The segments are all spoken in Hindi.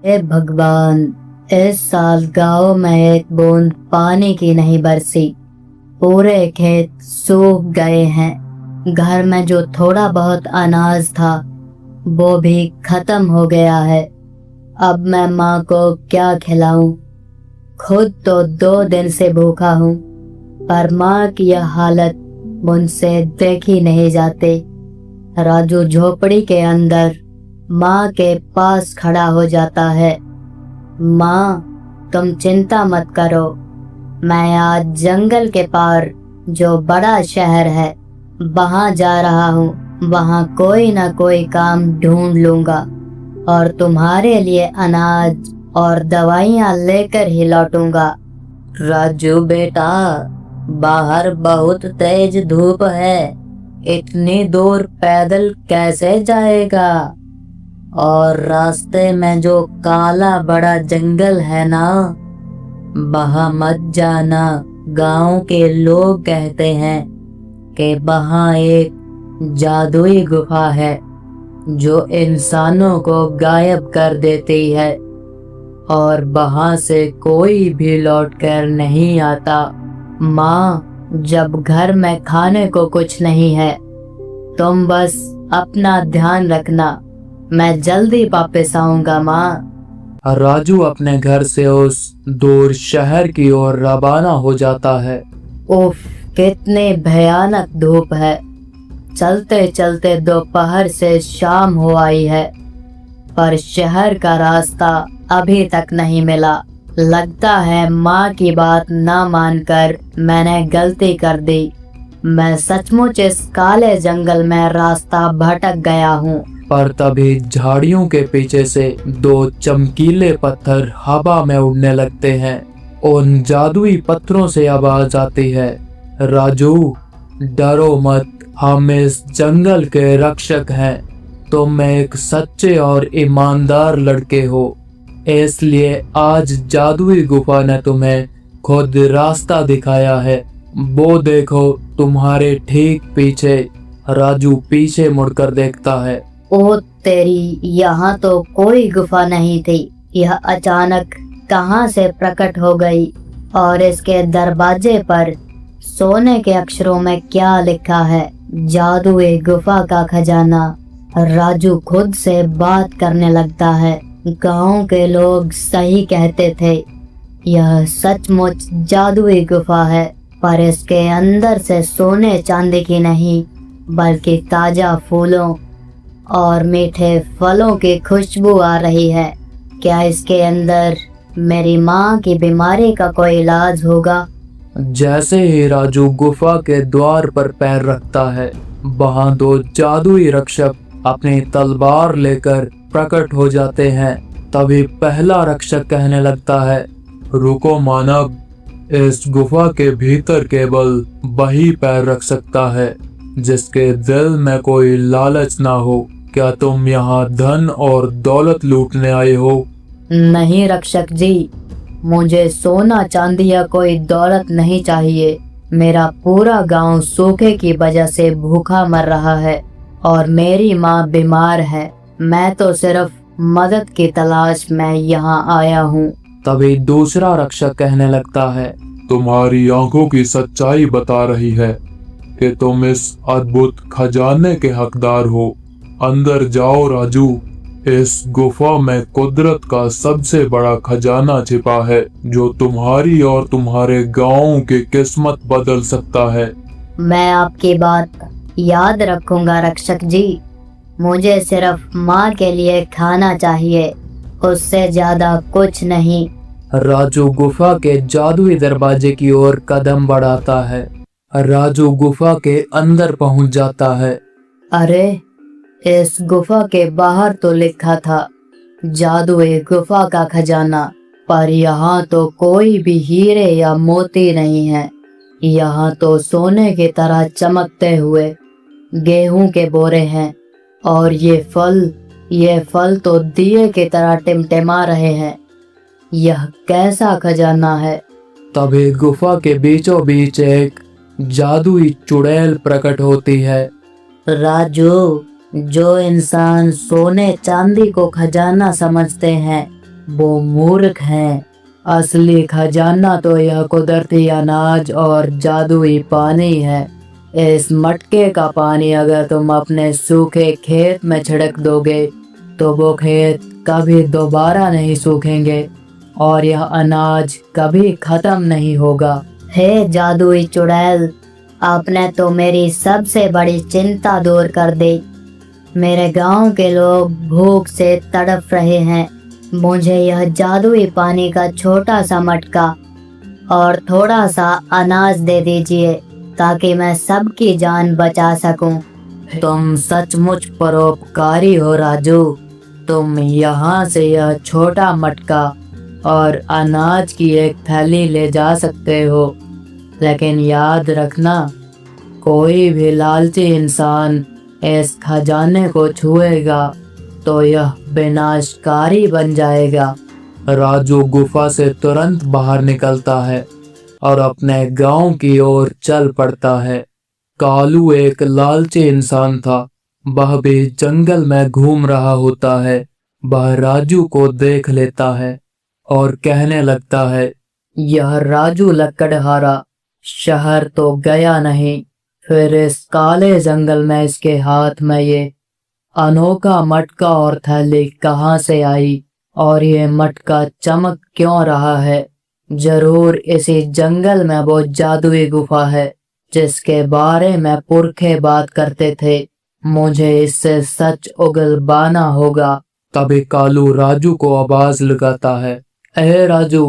हे भगवान, इस साल गांव में एक बूंद पानी की नहीं बरसी। पूरे खेत सूख गए हैं। घर में जो थोड़ा बहुत अनाज था वो भी खत्म हो गया है। अब मैं माँ को क्या खिलाऊं? खुद तो 2 दिन से भूखा हूँ, पर माँ की यह हालत मुझसे देखी नहीं जाती। राजू झोपड़ी के अंदर माँ के पास खड़ा हो जाता है। माँ, तुम चिंता मत करो, मैं आज जंगल के पार जो बड़ा शहर है वहां जा रहा हूँ। वहां कोई ना कोई काम ढूंढ लूंगा और तुम्हारे लिए अनाज और दवाइयाँ लेकर ही लौटूंगा। राजू बेटा, बाहर बहुत तेज धूप है, इतनी दूर पैदल कैसे जाएगा? और रास्ते में जो काला बड़ा जंगल है ना, वहां मत जाना। गांव के लोग कहते हैं कि वहां एक जादुई गुफा है जो इंसानों को गायब कर देती है और वहां से कोई भी लौटकर नहीं आता। माँ, जब घर में खाने को कुछ नहीं है, तुम बस अपना ध्यान रखना। मैं जल्दी वापस आऊंगा माँ। राजू अपने घर से उस दूर शहर की ओर रवाना हो जाता है। उफ, कितनी भयानक धूप है। चलते चलते दोपहर से शाम हो आई है, पर शहर का रास्ता अभी तक नहीं मिला। लगता है माँ की बात ना मानकर मैंने गलती कर दी। मैं सचमुच इस काले जंगल में रास्ता भटक गया हूँ। पर तभी झाड़ियों के पीछे से 2 चमकीले पत्थर हवा में उड़ने लगते हैं। उन जादुई पत्थरों से आवाज आती है, राजू डरो मत, हम इस जंगल के रक्षक हैं। तुम एक सच्चे और ईमानदार लड़के हो, इसलिए आज जादुई गुफा ने तुम्हें खुद रास्ता दिखाया है। वो देखो तुम्हारे ठीक पीछे। राजू पीछे मुड़कर देखता है। ओ तेरी, यहाँ तो कोई गुफा नहीं थी। यह अचानक कहाँ से प्रकट हो गई? और इसके दरवाजे पर सोने के अक्षरों में क्या लिखा है? जादुई गुफा का खजाना। राजू खुद से बात करने लगता है। गांव के लोग सही कहते थे, यह सचमुच जादुई गुफा है, पर इसके अंदर से सोने चांदी की नहीं बल्कि ताजा फूलों और मीठे फलों की खुशबू आ रही है। क्या इसके अंदर मेरी माँ की बीमारी का कोई इलाज होगा? जैसे ही राजू गुफा के द्वार पर पैर रखता है, वहां 2 जादुई रक्षक अपनी तलवार लेकर प्रकट हो जाते हैं। तभी पहला रक्षक कहने लगता है, रुको मानव, इस गुफा के भीतर केवल वही पैर रख सकता है जिसके दिल में कोई लालच ना हो। क्या तुम यहाँ धन और दौलत लूटने आए हो? नहीं रक्षक जी, मुझे सोना चांदी या कोई दौलत नहीं चाहिए। मेरा पूरा गांव सूखे की वजह से भूखा मर रहा है और मेरी माँ बीमार है। मैं तो सिर्फ मदद की तलाश में यहाँ आया हूँ। तभी दूसरा रक्षक कहने लगता है, तुम्हारी आंखों की सच्चाई बता रही है कि तुम इस अद्भुत खजाने के हकदार हो। अंदर जाओ राजू, इस गुफा में कुदरत का सबसे बड़ा खजाना छिपा है जो तुम्हारी और तुम्हारे गांव की किस्मत बदल सकता है। मैं आपकी बात याद रखूंगा रक्षक जी। मुझे सिर्फ माँ के लिए खाना चाहिए, उससे ज्यादा कुछ नहीं। राजू गुफा के जादुई दरवाजे की ओर कदम बढ़ाता है। राजू गुफा के अंदर पहुंच जाता है। अरे, इस गुफा के बाहर तो लिखा था जादुई गुफा का खजाना, पर यहाँ तो कोई भी हीरे या मोती नहीं है। यहाँ तो सोने की तरह चमकते हुए गेहूं के बोरे हैं और ये फल तो दिए की तरह टिमटिमा रहे हैं। यह कैसा खजाना है? तभी गुफा के बीचों बीच एक जादुई चुड़ैल प्रकट होती है। राजू, जो इंसान सोने चांदी को खजाना समझते हैं वो मूर्ख हैं। असली खजाना तो यह कुदरती अनाज और जादुई पानी है। इस मटके का पानी अगर तुम अपने सूखे खेत में छिड़क दोगे तो वो खेत कभी दोबारा नहीं सूखेंगे और यह अनाज कभी खत्म नहीं होगा। हे जादुई चुड़ैल, आपने तो मेरी सबसे बड़ी चिंता दूर कर दी। मेरे गांव के लोग भूख से तड़प रहे हैं। मुझे यह जादुई पानी का छोटा सा मटका और थोड़ा सा अनाज दे दीजिए ताकि मैं सबकी जान बचा सकूं। तुम सचमुच परोपकारी हो राजू। तुम यहाँ से यह छोटा मटका और अनाज की एक थैली ले जा सकते हो, लेकिन याद रखना, कोई भी लालची इंसान इस खजाने को छुएगा तो यह विनाशकारी बन जाएगा। राजू गुफा से तुरंत बाहर निकलता है और अपने गांव की ओर चल पड़ता है। कालू एक लालची इंसान था। वह भी जंगल में घूम रहा होता है। वह राजू को देख लेता है और कहने लगता है, यह राजू लकड़हारा शहर तो गया नहीं, फिर इस काले जंगल में इसके हाथ में ये अनोखा मटका और थैली कहाँ से आई और ये मटका चमक क्यों रहा है? जरूर इसी जंगल में वो जादुई गुफा है जिसके बारे में पुरखे बात करते थे। मुझे इससे सच उगलवाना होगा। तभी कालू राजू को आवाज लगाता है, ए राजू,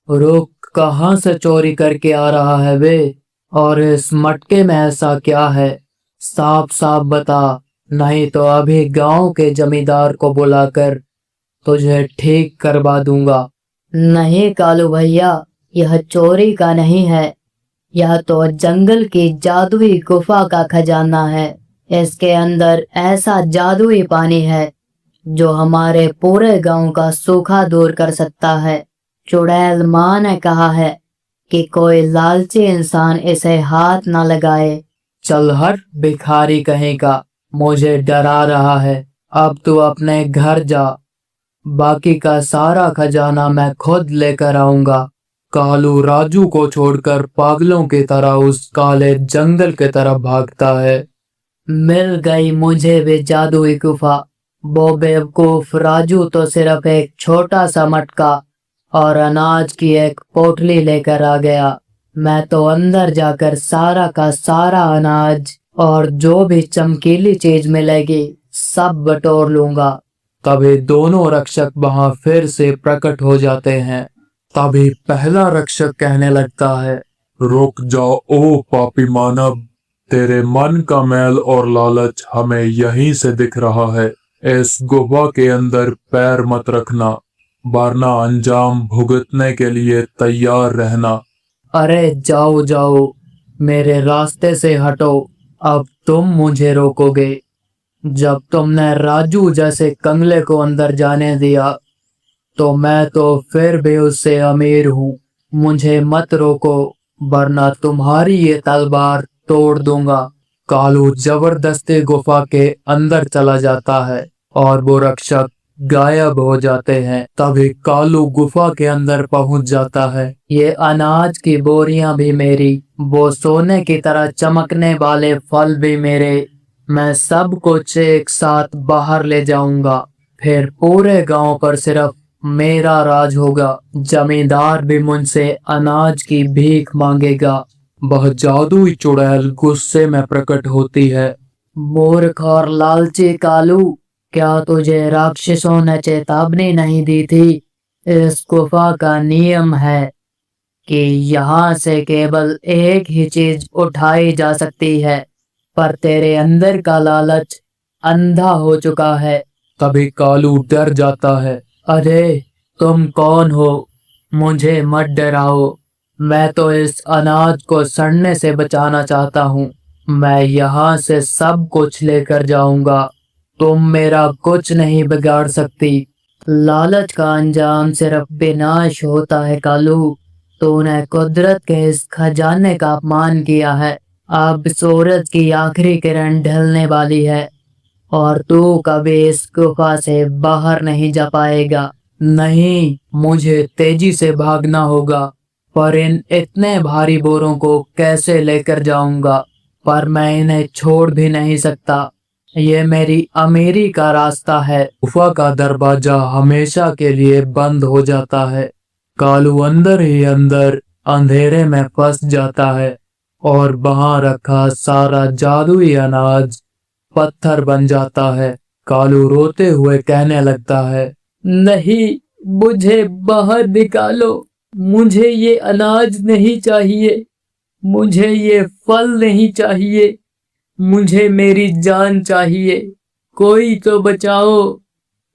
रुक, कहाँ से चोरी करके आ रहा है वे? और इस मटके में ऐसा क्या है? साफ साफ बता, नहीं तो अभी गांव के जमींदार को बुलाकर तुझे ठीक करवा दूंगा। नहीं कालू भैया, यह चोरी का नहीं है। यह तो जंगल की जादुई गुफा का खजाना है। इसके अंदर ऐसा जादुई पानी है जो हमारे पूरे गांव का सूखा दूर कर सकता है। चुड़ैल माँ ने कहा है कि कोई लालची इंसान इसे हाथ न लगाए। चल हट भिखारी कहेगा, मुझे डरा रहा है। अब तू अपने घर जा, बाकी का सारा खजाना मैं खुद लेकर आऊंगा। कालू राजू को छोड़कर पागलों की तरह उस काले जंगल की तरफ भागता है। मिल गई मुझे भी जादुई गुफा। वो बेवकूफ राजू तो सिर्फ एक छोटा सा मटका और अनाज की एक पोटली लेकर आ गया। मैं तो अंदर जाकर सारा का सारा अनाज और जो भी चमकीली चीज मिलेगी सब बटोर लूंगा। तभी दोनों रक्षक वहां फिर से प्रकट हो जाते हैं। तभी पहला रक्षक कहने लगता है, रुक जाओ ओ पापी मानव, तेरे मन का मैल और लालच हमें यहीं से दिख रहा है। इस गुफा के अंदर पैर मत रखना, वरना अंजाम भुगतने के लिए तैयार रहना। अरे जाओ जाओ, मेरे रास्ते से हटो। अब तुम मुझे रोकोगे? जब तुमने राजू जैसे कंगले को अंदर जाने दिया तो मैं तो फिर भी उससे अमीर हूँ। मुझे मत रोको, वरना तुम्हारी ये तलवार तोड़ दूंगा। कालू जबरदस्ती गुफा के अंदर चला जाता है और वो रक्षक गायब हो जाते हैं। तभी कालू गुफा के अंदर पहुंच जाता है। ये अनाज की बोरियां भी मेरी, वो सोने की तरह चमकने वाले फल भी मेरे। मैं सब कुछ एक साथ बाहर ले जाऊंगा। फिर पूरे गांव पर सिर्फ मेरा राज होगा। जमींदार भी मुझसे अनाज की भीख मांगेगा। वह जादुई चुड़ैल गुस्से में प्रकट होती है। मूर्ख और लालची कालू, क्या तुझे राक्षसों ने चेतावनी नहीं दी थी? इस गुफा का नियम है कि यहाँ से केवल एक ही चीज उठाई जा सकती है, पर तेरे अंदर का लालच अंधा हो चुका है। तभी कालू डर जाता है। अरे तुम कौन हो? मुझे मत डराओ। मैं तो इस अनाज को सड़ने से बचाना चाहता हूँ। मैं यहाँ से सब कुछ लेकर जाऊंगा। तुम मेरा कुछ नहीं बिगाड़ सकती। लालच का अंजाम सिर्फ विनाश होता है कालू। तूने कुदरत के इस खजाने का अपमान किया है। अब सूरज की आखिरी किरण ढलने वाली है और तू कभी इस गुफा से बाहर नहीं जा पाएगा। नहीं, मुझे तेजी से भागना होगा, पर इन इतने भारी बोरों को कैसे लेकर जाऊंगा? पर मैं इन्हें छोड़ भी नहीं सकता। ये मेरी अमीरी का रास्ता है। गुफा का दरवाजा हमेशा के लिए बंद हो जाता है। कालू अंदर ही अंदर अंधेरे में फंस जाता है और वहां रखा सारा जादुई अनाज पत्थर बन जाता है। कालू रोते हुए कहने लगता है, नहीं, मुझे बाहर निकालो। मुझे ये अनाज नहीं चाहिए। मुझे ये फल नहीं चाहिए। मुझे मेरी जान चाहिए। कोई तो बचाओ।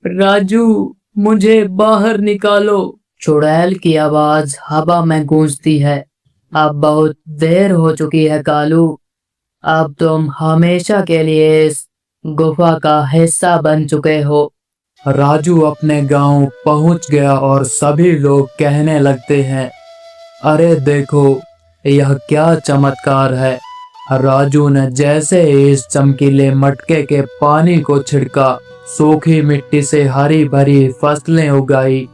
राजू, मुझे बाहर निकालो। चुड़ैल की आवाज हवा में गूंजती है। अब बहुत देर हो चुकी है कालू। अब तुम हमेशा के लिए इस गुफा का हिस्सा बन चुके हो। राजू अपने गांव पहुंच गया और सभी लोग कहने लगते हैं, अरे देखो, यह क्या चमत्कार है। राजू ने जैसे ही इस चमकीले मटके के पानी को छिड़का, सूखी मिट्टी से हरी भरी फसलें उगाई।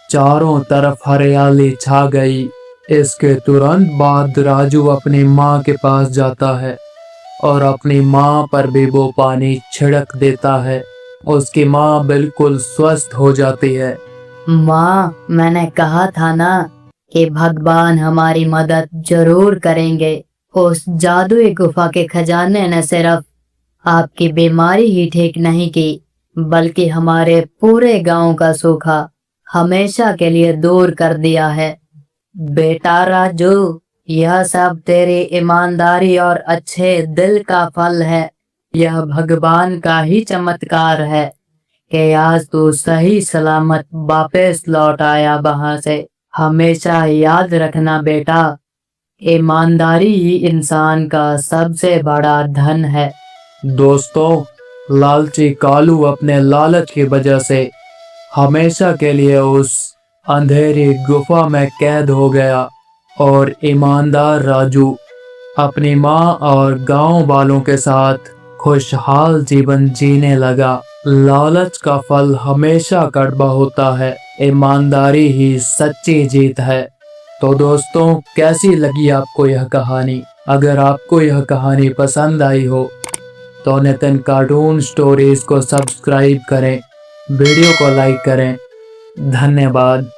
चारों तरफ हरियाली छा गई। इसके तुरंत बाद राजू अपनी माँ के पास जाता है और अपनी माँ पर भी वो पानी छिड़क देता है। उसकी माँ बिल्कुल स्वस्थ हो जाती है। माँ, मैंने कहा था ना कि भगवान हमारी मदद जरूर करेंगे। उस जादुई गुफा के खजाने ने सिर्फ आपकी बीमारी ही ठीक नहीं की, बल्कि हमारे पूरे गांव का सूखा हमेशा के लिए दूर कर दिया है। बेटा राजू, यह सब तेरी ईमानदारी और अच्छे दिल का फल है। यह भगवान का ही चमत्कार है कि आज तू सही सलामत वापस लौट आया वहां से। हमेशा याद रखना बेटा, ईमानदारी ही इंसान का सबसे बड़ा धन है। दोस्तों, लालची कालू अपने लालच की वजह से हमेशा के लिए उस अंधेरी गुफा में कैद हो गया और ईमानदार राजू अपनी माँ और गांव वालों के साथ खुशहाल जीवन जीने लगा। लालच का फल हमेशा कड़वा होता है। ईमानदारी ही सच्ची जीत है। तो दोस्तों, कैसी लगी आपको यह कहानी? अगर आपको यह कहानी पसंद आई हो तो नितिन कार्टून स्टोरीज को सब्सक्राइब करें, वीडियो को लाइक करें। धन्यवाद।